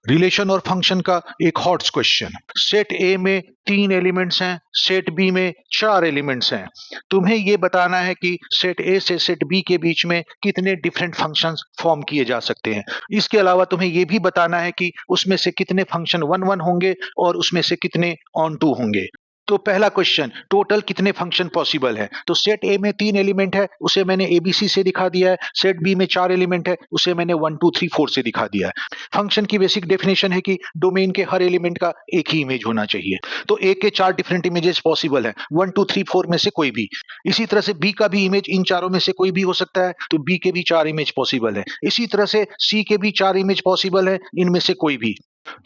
Relation और function का एक हॉट क्वेश्चन। सेट ए में 3 एलिमेंट्स हैं, सेट बी में 4 एलिमेंट्स हैं। तुम्हें ये बताना है कि सेट ए से सेट बी के बीच में कितने डिफरेंट फंक्शंस फॉर्म किए जा सकते हैं। इसके अलावा तुम्हें ये भी बताना है कि उसमें से कितने फंक्शन 1 1 होंगे और उसमें से कितने ऑन टू होंगे। तो पहला क्वेश्चन, टोटल कितने फंक्शन पॉसिबल है। तो सेट ए में 3 एलिमेंट है, उसे मैंने एबीसी से दिखा दिया है। सेट बी में 4 एलिमेंट है, उसे मैंने 1 2 3 4 से दिखा दिया है। फंक्शन की बेसिक डेफिनेशन है कि डोमेन के हर एलिमेंट का एक ही इमेज होना चाहिए। तो ए के 4 डिफरेंट इमेजेस पॉसिबल है, 1 2 3 4 में से कोई भी। इसी तरह से बी का भी इमेज इन चारों में से कोई भी हो सकता है, तो बी के भी 4 इमेज पॉसिबल है। इसी तरह से सी के भी 4 इमेज पॉसिबल है, इनमें से कोई भी।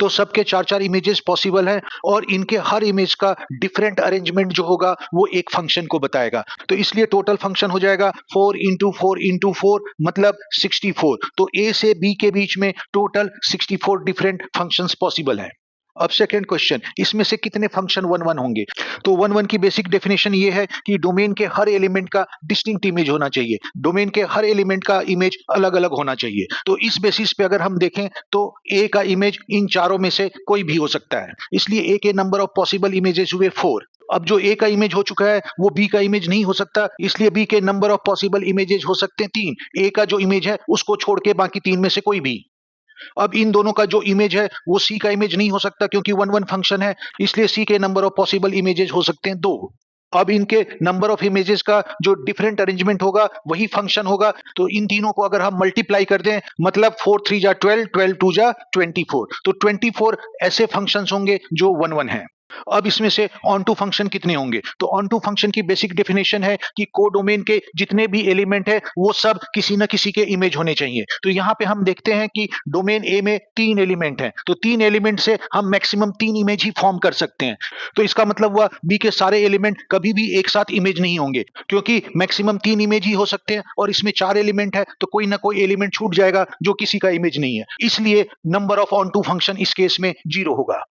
तो सबके 4 इमेजेस पॉसिबल हैं और इनके हर इमेज का डिफरेंट अरेंजमेंट जो होगा वो एक फंक्शन को बताएगा। तो इसलिए टोटल फंक्शन हो जाएगा 4 इंटू 4 इंटू 4 मतलब 64। तो ए से बी के बीच में टोटल 64 डिफरेंट फंक्शंस पॉसिबल है। अब सेकेंड क्वेश्चन, इसमें से कितने फंक्शन 1 1 होंगे। तो 1 1 की बेसिक डेफिनेशन ये है कि डोमेन के हर एलिमेंट का डिस्टिंक्ट इमेज होना चाहिए, डोमेन के हर एलिमेंट का इमेज अलग अलग होना चाहिए। तो इस बेसिस पे अगर हम देखें तो ए का इमेज इन चारों में से कोई भी हो सकता है, इसलिए ए के नंबर ऑफ पॉसिबल इमेजेस हुए 4। अब जो ए का इमेज हो चुका है वो बी का इमेज नहीं हो सकता, इसलिए बी के नंबर ऑफ पॉसिबल इमेजेस हो सकते हैं 3। ए का जो इमेज है उसको छोड़ के बाकी 3 में से कोई भी। अब इन दोनों का जो इमेज है वो सी का इमेज नहीं हो सकता, क्योंकि 1 1 फंक्शन है, इसलिए सी के नंबर ऑफ पॉसिबल इमेजेस हो सकते हैं 2। अब इनके नंबर ऑफ इमेजेस का जो डिफरेंट अरेंजमेंट होगा वही फंक्शन होगा। तो इन तीनों को अगर हम मल्टीप्लाई कर दें मतलब 4 3 जा 12, 12 2 जा 24, तो 24 ऐसे फंक्शंस होंगे जो 1 1 है। अब इसमें से ऑन टू फंक्शन कितने होंगे। तो ऑन टू फंक्शन की बेसिक डेफिनेशन है कि कोडोमेन के जितने भी एलिमेंट है वो सब किसी न किसी के इमेज होने चाहिए। तो यहाँ पे हम देखते हैं कि डोमेन ए में 3 एलिमेंट हैं, तो 3 एलिमेंट से हम मैक्सिमम 3 इमेज ही फॉर्म कर सकते हैं। तो इसका मतलब हुआ बी के सारे एलिमेंट कभी भी एक साथ इमेज नहीं होंगे, क्योंकि मैक्सिमम 3 इमेज ही हो सकते हैं और इसमें 4 एलिमेंट है, तो कोई ना कोई एलिमेंट छूट जाएगा जो किसी का इमेज नहीं है, इसलिए number of onto function इस केस में 0 होगा।